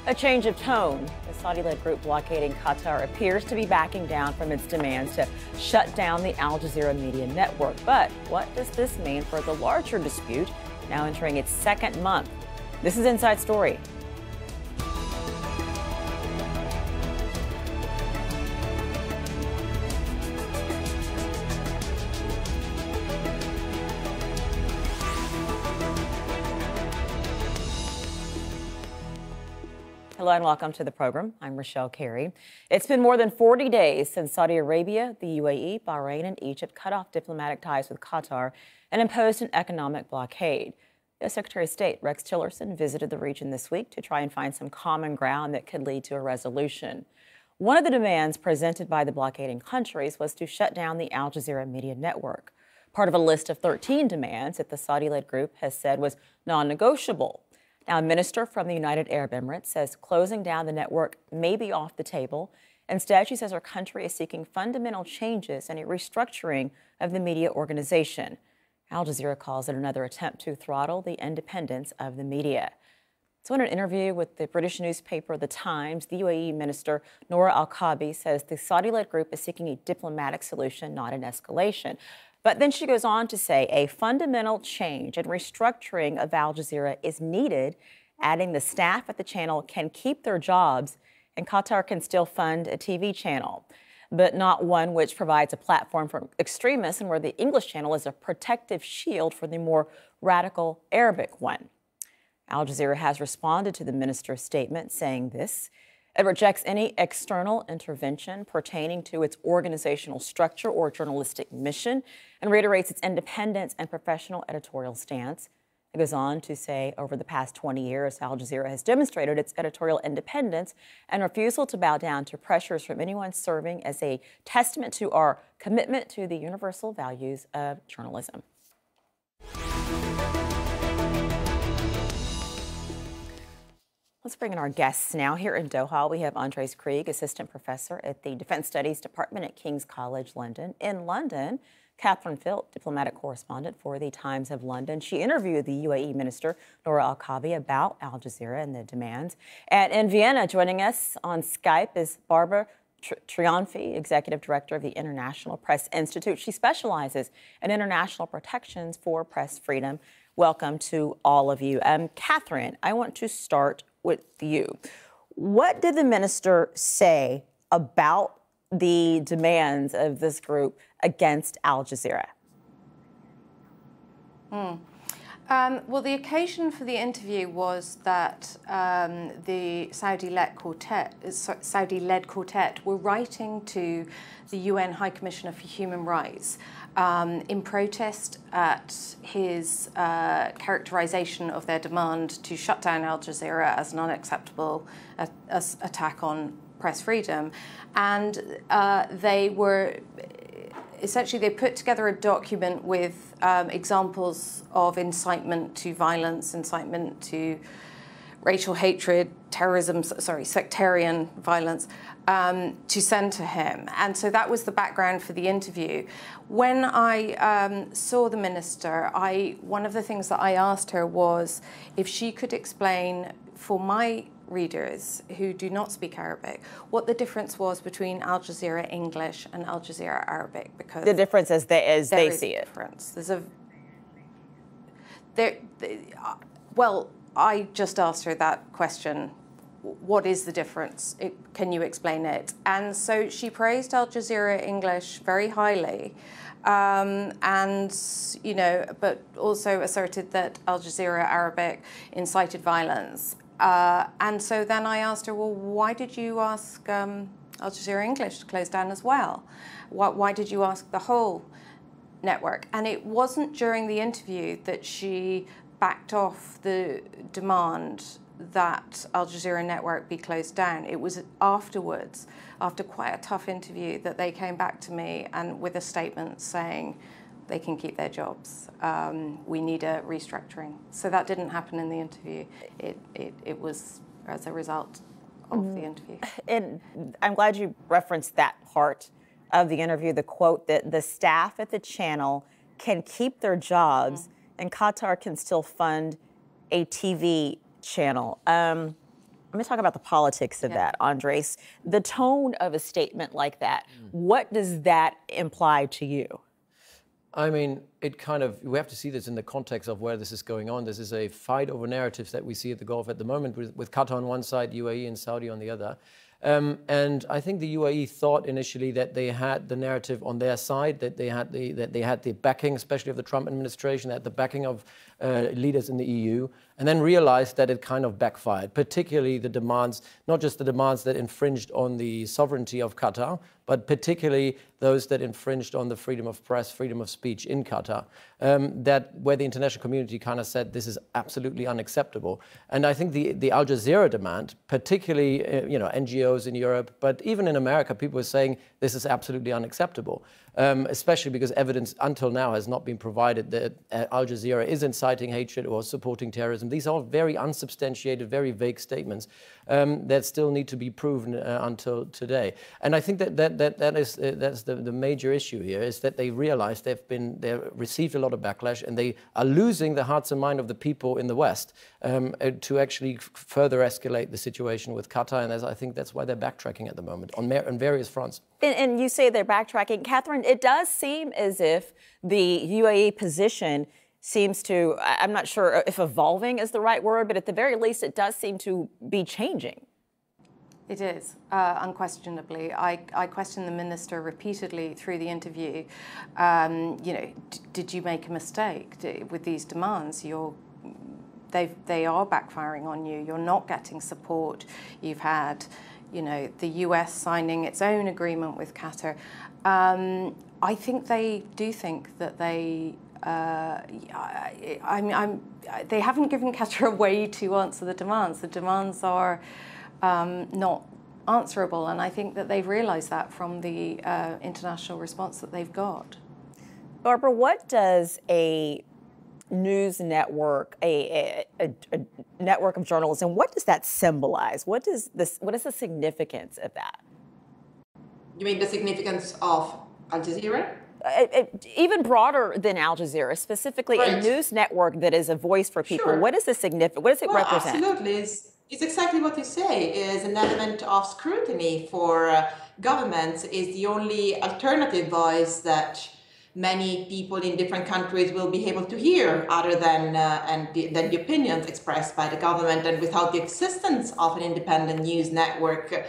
A change of tone. The Saudi-led group blockading Qatar appears to be backing down from its demands to shut down the Al Jazeera media network. But what does this mean for the larger dispute, now entering its second month? This is Inside Story. Hello and welcome to the program. I'm Richelle, Carey. It's been more than 40 days since Saudi Arabia, the UAE, Bahrain and Egypt cut off diplomatic ties with Qatar and imposed an economic blockade. The Secretary of State, Rex Tillerson, visited the region this week to try and find some common ground that could lead to a resolution. One of the demands presented by the blockading countries was to shut down the Al Jazeera media network, part of a list of 13 demands that the Saudi-led group has said was non-negotiable. Now, a minister from the United Arab Emirates says closing down the network may be off the table. Instead, she says her country is seeking fundamental changes and a restructuring of the media organization. Al Jazeera calls it another attempt to throttle the independence of the media. So in an interview with the British newspaper The Times, the UAE minister Noura al-Kaabi says the Saudi-led group is seeking a diplomatic solution, not an escalation. But then she goes on to say a fundamental change and restructuring of Al Jazeera is needed, adding the staff at the channel can keep their jobs and Qatar can still fund a TV channel, but not one which provides a platform for extremists and where the English channel is a protective shield for the more radical Arabic one. Al Jazeera has responded to the minister's statement saying this. It rejects any external intervention pertaining to its organizational structure or journalistic mission and reiterates its independence and professional editorial stance. It goes on to say over the past 20 years, Al Jazeera has demonstrated its editorial independence and refusal to bow down to pressures from anyone serving as a testament to our commitment to the universal values of journalism. Let's bring in our guests now. Here in Doha, we have Andres Krieg, assistant professor at the Defense Studies Department at King's College London. In London, Catherine Philp, diplomatic correspondent for the Times of London. She interviewed the UAE minister, Noura al-Kaabi, about Al Jazeera and the demands. And in Vienna, joining us on Skype is Barbara Trianfi, executive director of the International Press Institute. She specializes in international protections for press freedom. Welcome to all of you. Catherine, I want to start with you. What did the minister say about the demands of this group against Al Jazeera? Well, the occasion for the interview was that the Saudi-led quartet were writing to the UN High Commissioner for Human Rights in protest at his characterization of their demand to shut down Al Jazeera as an unacceptable attack on press freedom. And they put together a document with examples of incitement to violence, incitement to racial hatred, terrorism, sectarian violence, to send to him. And so that was the background for the interview. When I saw the minister, one of the things that I asked her was if she could explain for my readers who do not speak Arabic what the difference was between Al Jazeera English and Al Jazeera Arabic, because the difference as they see it. Well, I just asked her that question. What is the difference? Can you explain it? And so she praised Al Jazeera English very highly, but also asserted that Al Jazeera Arabic incited violence. And so then I asked her, well, why did you ask Al Jazeera English to close down as well? Why did you ask the whole network? And it wasn't during the interview that she backed off the demand that Al Jazeera network be closed down. It was afterwards, after quite a tough interview, that they came back to me and with a statement saying they can keep their jobs. We need a restructuring. So that didn't happen in the interview. It was as a result of the interview. And I'm glad you referenced that part of the interview, the quote that the staff at the channel can keep their jobs and Qatar can still fund a TV channel. Let me talk about the politics of that, Andres. The tone of a statement like that, what does that imply to you? I mean, we have to see this in the context of where this is going on. This is a fight over narratives that we see at the Gulf at the moment with Qatar on one side, UAE and Saudi on the other. And I think the UAE thought initially that they had the narrative on their side, that they had the backing, especially of the Trump administration, that the backing of leaders in the EU, and then realized that it kind of backfired, particularly the demands, not just the demands that infringed on the sovereignty of Qatar, but particularly those that infringed on the freedom of press, freedom of speech in Qatar, where the international community kind of said this is absolutely unacceptable. And I think the Al Jazeera demand, particularly NGOs in Europe, but even in America, people were saying this is absolutely unacceptable, especially because evidence until now has not been provided that Al Jazeera is inciting hatred or supporting terrorism. These are very unsubstantiated, very vague statements that still need to be proven until today. And I think that's the major issue here, is that they realize they've received a lot of backlash, and they are losing the hearts and mind of the people in the West to actually further escalate the situation with Qatar. And I think that's why they're backtracking at the moment on various fronts. And you say they're backtracking. Catherine, it does seem as if the UAE position seems to, I'm not sure if evolving is the right word, but at the very least, it does seem to be changing. It is, unquestionably. I questioned the minister repeatedly through the interview. Did you make a mistake with these demands? They are backfiring on you. You're not getting support. You've had, the US signing its own agreement with Qatar. I think they do think that they haven't given Qatar a way to answer the demands. The demands are not answerable, and I think that they've realised that from the international response that they've got. Barbara, what does a news network, a network of journalism, what does that symbolize? What is the significance of that? You mean the significance of Al Jazeera? Even broader than Al Jazeera, specifically a news network that is a voice for people. Sure. What is the significance? What does it represent? Absolutely. It's exactly what you say, is an element of scrutiny for governments, is the only alternative voice that many people in different countries will be able to hear, other than the opinions expressed by the government. And without the existence of an independent news network,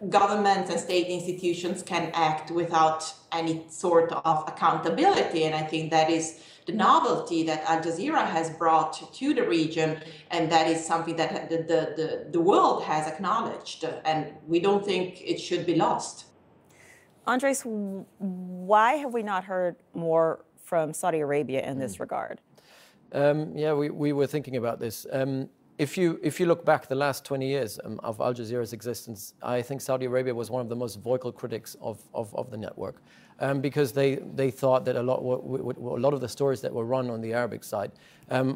governments and state institutions can act without any sort of accountability. And I think that is the novelty that Al Jazeera has brought to the region, and that is something that the world has acknowledged, and we don't think it should be lost. Andres, why have we not heard more from Saudi Arabia in this regard? We were thinking about this. If you look back the last 20 years of Al Jazeera's existence, I think Saudi Arabia was one of the most vocal critics of the network, because they thought that a lot of the stories that were run on the Arabic side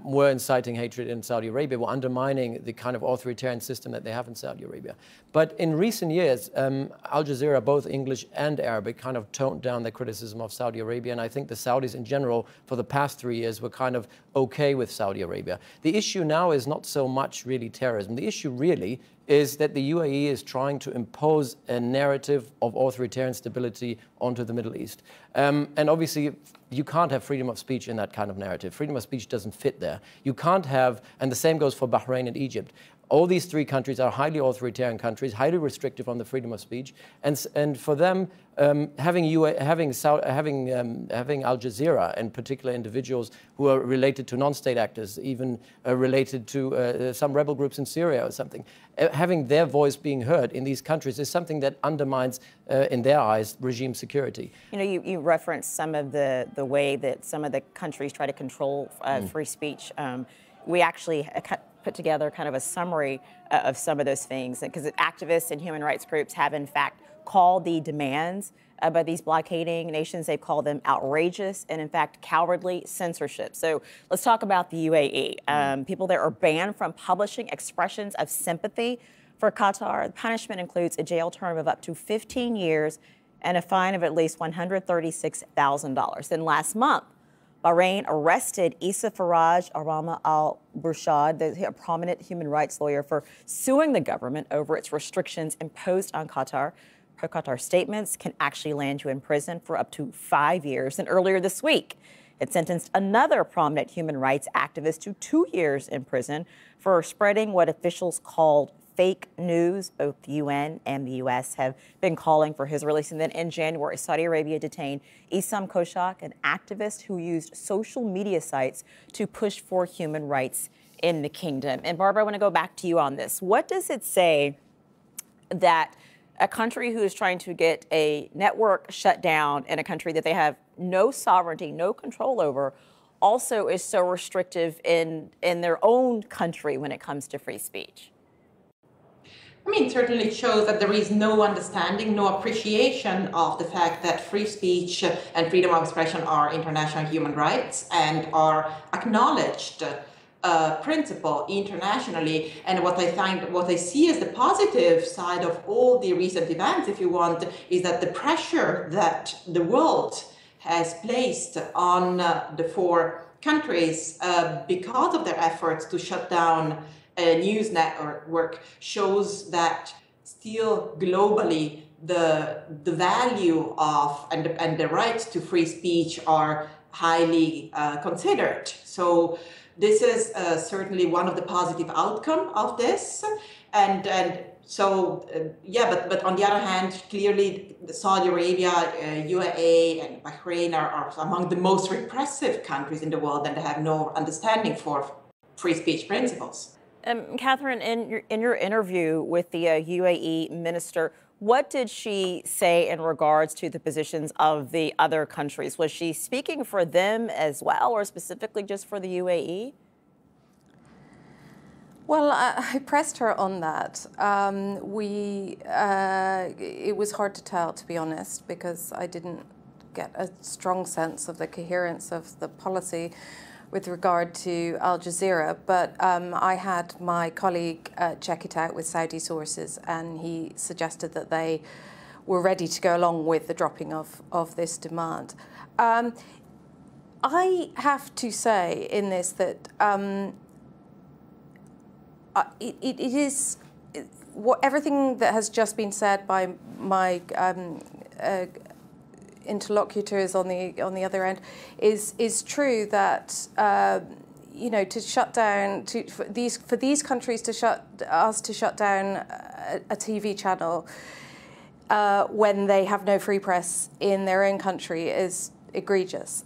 were inciting hatred in Saudi Arabia, were undermining the kind of authoritarian system that they have in Saudi Arabia. But in recent years, Al Jazeera, both English and Arabic, kind of toned down their criticism of Saudi Arabia, and I think the Saudis in general, for the past 3 years, were kind of okay with Saudi Arabia. The issue now is not so much really terrorism. The issue really is that the UAE is trying to impose a narrative of authoritarian stability onto the Middle East. And obviously, you can't have freedom of speech in that kind of narrative. Freedom of speech doesn't fit there. You can't have, and the same goes for Bahrain and Egypt. All these three countries are highly authoritarian countries, highly restrictive on the freedom of speech, and for them, having Al Jazeera and particular individuals who are related to non-state actors, even related to some rebel groups in Syria or something, having their voice being heard in these countries is something that undermines, in their eyes, regime security. You referenced some of the way that some of the countries try to control free speech. We actually put together kind of a summary of some of those things, because activists and human rights groups have in fact called the demands by these blockading nations, they've called them outrageous and in fact cowardly censorship. So let's talk about the UAE. People there are banned from publishing expressions of sympathy for Qatar. The punishment includes a jail term of up to 15 years and a fine of at least $136,000. Then last month, Bahrain arrested Issa Faraj Arama al-Burshad, a prominent human rights lawyer, for suing the government over its restrictions imposed on Qatar. Pro-Qatar statements can actually land you in prison for up to 5 years. And earlier this week, it sentenced another prominent human rights activist to 2 years in prison for spreading what officials called fake news. Both the UN and the U.S. have been calling for his release. And then in January, Saudi Arabia detained Issam Koshak, an activist who used social media sites to push for human rights in the kingdom. And Barbara, I want to go back to you on this. What does it say that a country who is trying to get a network shut down in a country that they have no sovereignty, no control over, also is so restrictive in their own country when it comes to free speech? I mean, it certainly shows that there is no understanding, no appreciation of the fact that free speech and freedom of expression are international human rights and are acknowledged principle internationally. And what I see as the positive side of all the recent events, if you want, is that the pressure that the world has placed on the four countries because of their efforts to shut down a news network shows that still globally the value of and the right to free speech are highly considered. So this is certainly one of the positive outcome of this, and but on the other hand, clearly Saudi Arabia, UAE, and Bahrain are among the most repressive countries in the world, and they have no understanding for free speech principles. Catherine, in your interview with the UAE minister, what did she say in regards to the positions of the other countries? Was she speaking for them as well, or specifically just for the UAE? Well, I pressed her on that. It was hard to tell, to be honest, because I didn't get a strong sense of the coherence of the policy with regard to Al Jazeera, but I had my colleague check it out with Saudi sources, and he suggested that they were ready to go along with the dropping of this demand. I have to say in this that it is everything that has just been said by my interlocutors on the other end is true, that to shut down for these countries to shut down a TV channel when they have no free press in their own country is egregious.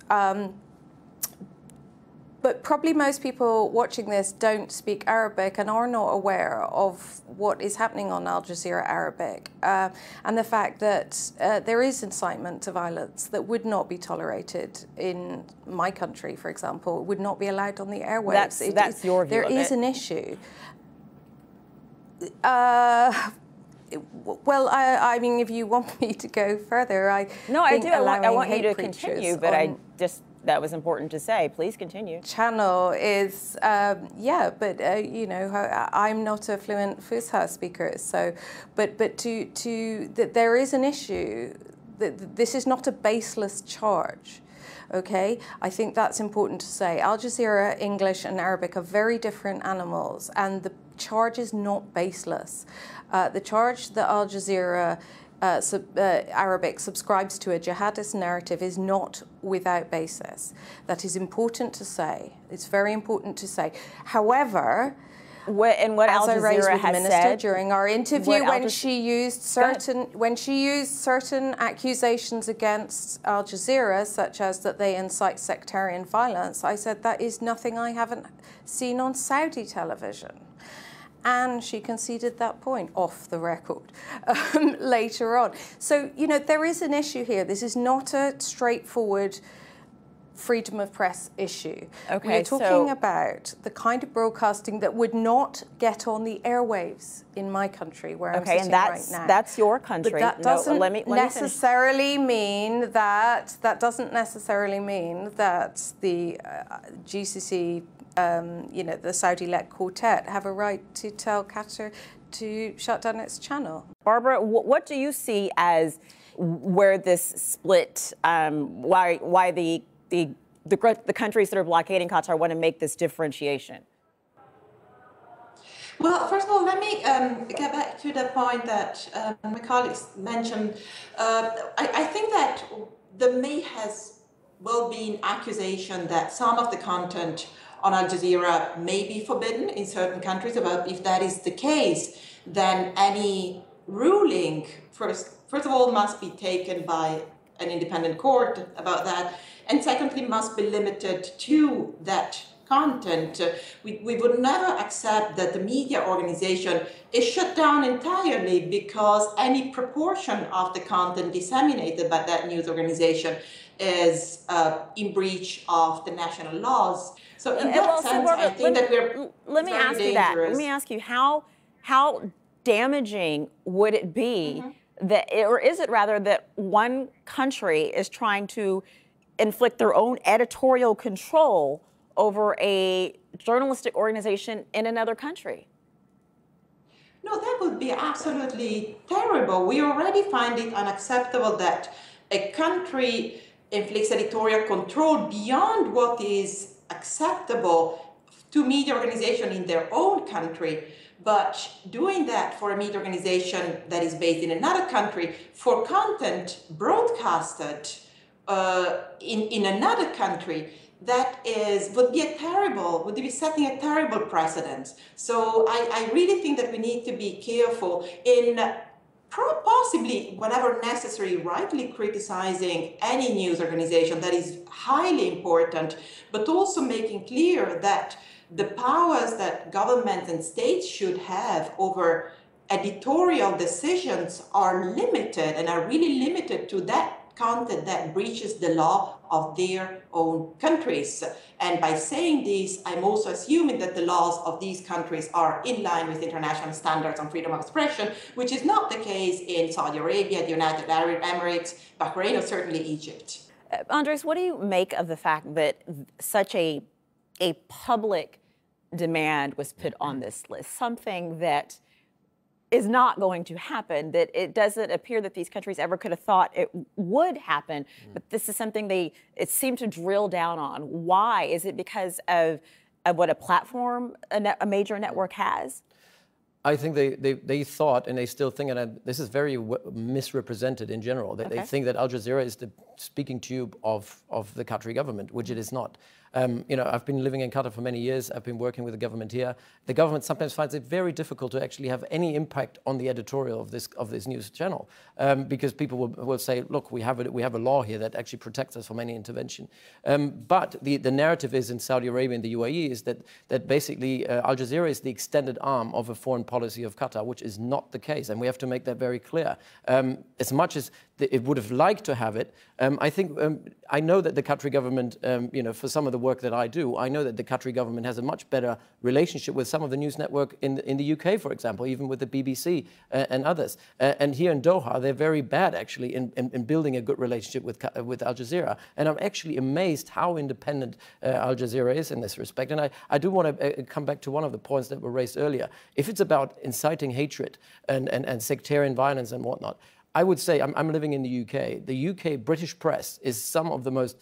But probably most people watching this don't speak Arabic and are not aware of what is happening on Al Jazeera Arabic, and the fact that there is incitement to violence that would not be tolerated in my country, for example. It would not be allowed on the airwaves. That's your view. There is an issue. Well, I mean, if you want me to go further, I do. I want you to continue, but that was important to say. Please continue. Channel is, I'm not a fluent Fusha speaker, so, but that there is an issue. That this is not a baseless charge. Okay, I think that's important to say. Al Jazeera, English and Arabic are very different animals, and the charge is not baseless. The charge that Al Jazeera Arabic subscribes to a jihadist narrative is not without basis. That is important to say. It's very important to say. However, what as Al I raised Jazeera with the minister said during our interview, when she used certain accusations against Al Jazeera, such as that they incite sectarian violence, I said that is nothing I haven't seen on Saudi television. And she conceded that point off the record later on. So, there is an issue here. This is not a straightforward freedom of press issue. Okay, we're talking about the kind of broadcasting that would not get on the airwaves in my country, where I'm sitting right now. That's your country. But that doesn't necessarily mean that the GCC, the Saudi-led quartet have a right to tell Qatar to shut down its channel. Barbara, what do you see as where this split, why the the countries that are blockading Qatar want to make this differentiation? Well, first of all, let me get back to the point that my colleagues mentioned. I think that there may has well been accusation that some of the content on Al Jazeera may be forbidden in certain countries. About if that is the case, then any ruling, first of all, must be taken by an independent court about that, and secondly, must be limited to that content. We would never accept that the media organization is shut down entirely because any proportion of the content disseminated by that news organization is in breach of the national laws. So in that sense, I think that we're let me ask you that. Let me ask you how damaging would it be that, or is it rather that one country is trying to inflict their own editorial control over a journalistic organization in another country? No, that would be absolutely terrible. We already find it unacceptable that a country inflicts editorial control beyond what is acceptable to media organization in their own country. But doing that for a media organization that is based in another country for content broadcasted in another country, that would be setting a terrible precedent. So I really think that we need to be careful in possibly, whenever necessary, rightly criticizing any news organization. That is highly important, but also making clear that the powers that governments and states should have over editorial decisions are limited, and are really limited to that content that breaches the law of their own countries. And by saying this, I'm also assuming that the laws of these countries are in line with international standards on freedom of expression, which is not the case in Saudi Arabia, the United Arab Emirates, Bahrain, or certainly Egypt. Andres, what do you make of the fact that such a public demand was put on this list, something that is not going to happen, that it doesn't appear that these countries ever could have thought it would happen, but this is something it seemed to drill down on. Why? Is it because of what a platform a major network has? I think they thought, and they still think, and this is very misrepresented in general, that they think that Al Jazeera is the speaking tube of the Qatari government, which it is not. You know, I've been living in Qatar for many years. I've been working with the government here. The government sometimes finds it very difficult to actually have any impact on the editorial of this news channel, because people will say, look, we have a law here that actually protects us from any intervention. But the narrative is in Saudi Arabia and the UAE is that basically Al Jazeera is the extended arm of a foreign policy of Qatar, which is not the case, and we have to make that very clear. As much as it would have liked to have it, I think I know that the Qatari government, you know, for some of the work that I do, I know that the Qatari government has a much better relationship with some of the news network in the UK, for example, even with the BBC and others. And here in Doha, they're very bad actually in building a good relationship with Al Jazeera. And I'm actually amazed how independent Al Jazeera is in this respect. And I do want to come back to one of the points that were raised earlier. If it's about inciting hatred and sectarian violence and whatnot, I would say, I'm living in the UK. The UK British press is some of the most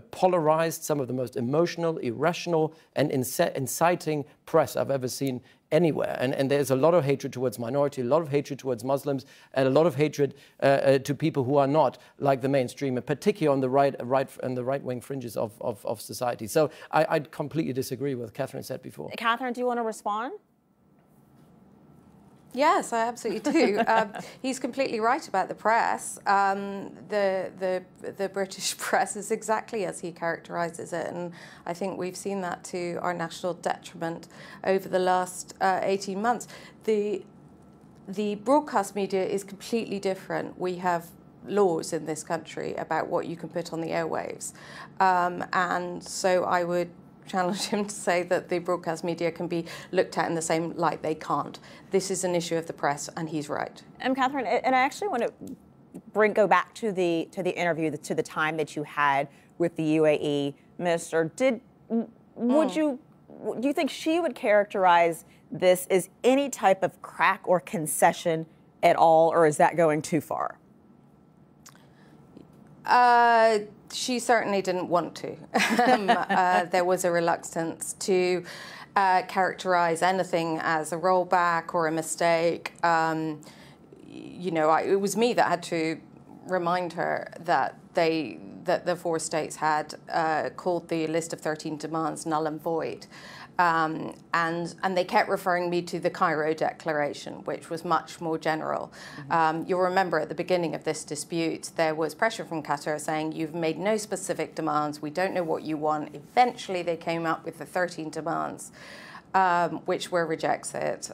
polarized, some of the most emotional, irrational, and inciting press I've ever seen anywhere. And there's a lot of hatred towards minority, a lot of hatred towards Muslims, and a lot of hatred to people who are not like the mainstream, and particularly on the right-wing fringes of society. So I completely disagree with what Catherine said before. Catherine, do you want to respond? Yes, I absolutely do. He's completely right about the press. The British press is exactly as he characterises it, and I think we've seen that to our national detriment over the last 18 months. The broadcast media is completely different. We have laws in this country about what you can put on the airwaves, and so I would challenge him to say that the broadcast media can be looked at in the same light. They can't. This is an issue of the press, and he's right. Catherine, and I actually want to go back to the interview, to the time that you had with the UAE minister. Do you think she would characterize this as any type of crack or concession at all, or is that going too far? She certainly didn't want to. There was a reluctance to characterize anything as a rollback or a mistake. You know, it was me that had to remind her that the four states had called the list of 13 demands null and void. And they kept referring me to the Cairo Declaration, which was much more general. You'll remember at the beginning of this dispute, there was pressure from Qatar saying, you've made no specific demands, we don't know what you want. Eventually, they came up with the 13 demands, which were rejected.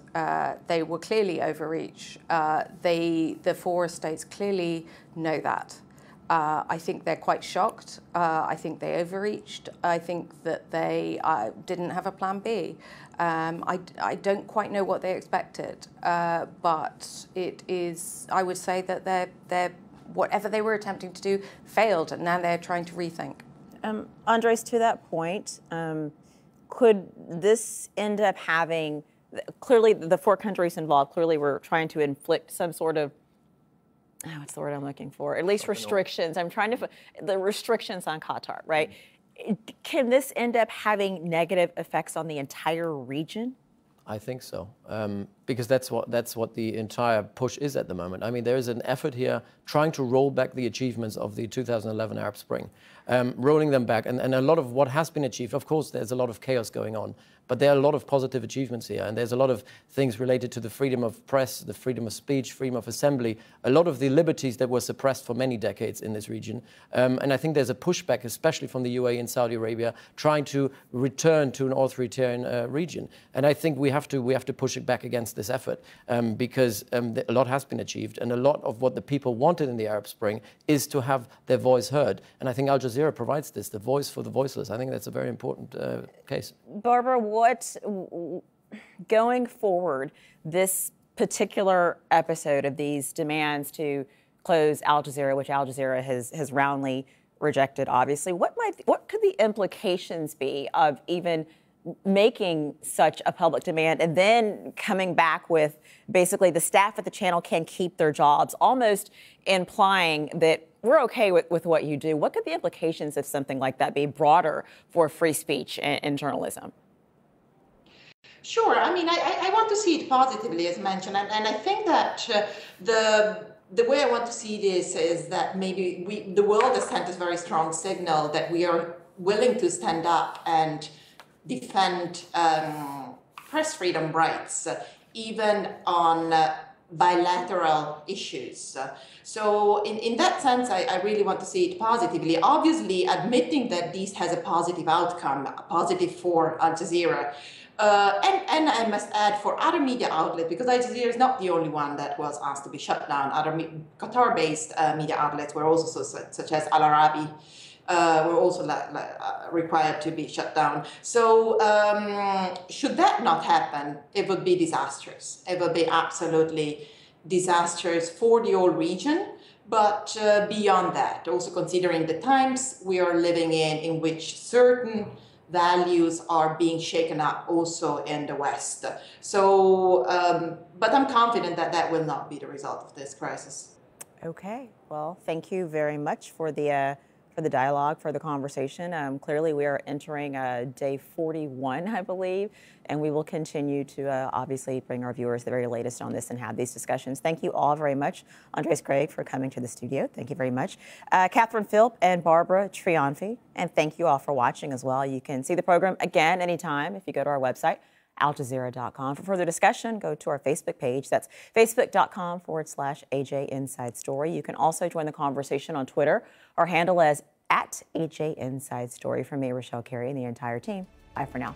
They were clearly overreach. The four states clearly know that. I think they're quite shocked. I think they overreached. I think that they didn't have a plan B. I don't quite know what they expected, but it is, I would say that they're whatever they were attempting to do failed, and now they're trying to rethink. Andres, to that point, could this end up having, clearly the four countries involved clearly were trying to inflict some sort of, what's the word I'm looking for? At least restrictions. I'm trying to, the restrictions on Qatar, right? Can this end up having negative effects on the entire region? I think so, because that's what the entire push is at the moment. I mean, there is an effort here trying to roll back the achievements of the 2011 Arab Spring, rolling them back. And a lot of what has been achieved, of course, there's a lot of chaos going on, but there are a lot of positive achievements here. And there's a lot of things related to the freedom of press, the freedom of speech, freedom of assembly, a lot of the liberties that were suppressed for many decades in this region. And I think there's a pushback, especially from the UAE and Saudi Arabia, trying to return to an authoritarian region. And I think we have to push it back against this effort, because a lot has been achieved, and a lot of what the people wanted in the Arab Spring is to have their voice heard. And I think Al Jazeera provides this, the voice for the voiceless. I think that's a very important case. Barbara, going forward, this particular episode of these demands to close Al Jazeera, which Al Jazeera has roundly rejected, obviously, what could the implications be of even making such a public demand and then coming back with basically the staff at the channel can keep their jobs, almost implying that we're okay with what you do? What could the implications of something like that be broader for free speech and journalism? Sure. I mean, I want to see it positively, as mentioned, and I think that the way I want to see this is that maybe the world has sent us a very strong signal that we are willing to stand up and defend press freedom rights, even on bilateral issues. So in that sense, I really want to see it positively. Obviously, admitting that this has a positive outcome, positive for Al Jazeera, and I must add for other media outlets, because Al Jazeera is not the only one that was asked to be shut down. Other Qatar-based media outlets were also, such as Al-Arabi, were also required to be shut down. So should that not happen, it would be disastrous. It would be absolutely disastrous for the whole region. But beyond that, also considering the times we are living in which certain values are being shaken up also in the West. So, but I'm confident that that will not be the result of this crisis. Okay, well, thank you very much for the dialogue, for the conversation. Clearly, we are entering day 41, I believe, and we will continue to obviously bring our viewers the very latest on this and have these discussions. Thank you all very much, Andres Craig, for coming to the studio. Thank you very much. Catherine Philp and Barbara Trianfi, and thank you all for watching as well. You can see the program again anytime if you go to our website, aljazeera.com. For further discussion, go to our Facebook page. That's facebook.com/AJ Inside Story. You can also join the conversation on Twitter. Our handle is @AJ Inside Story. From me, Richelle, Carey, and the entire team. Bye for now.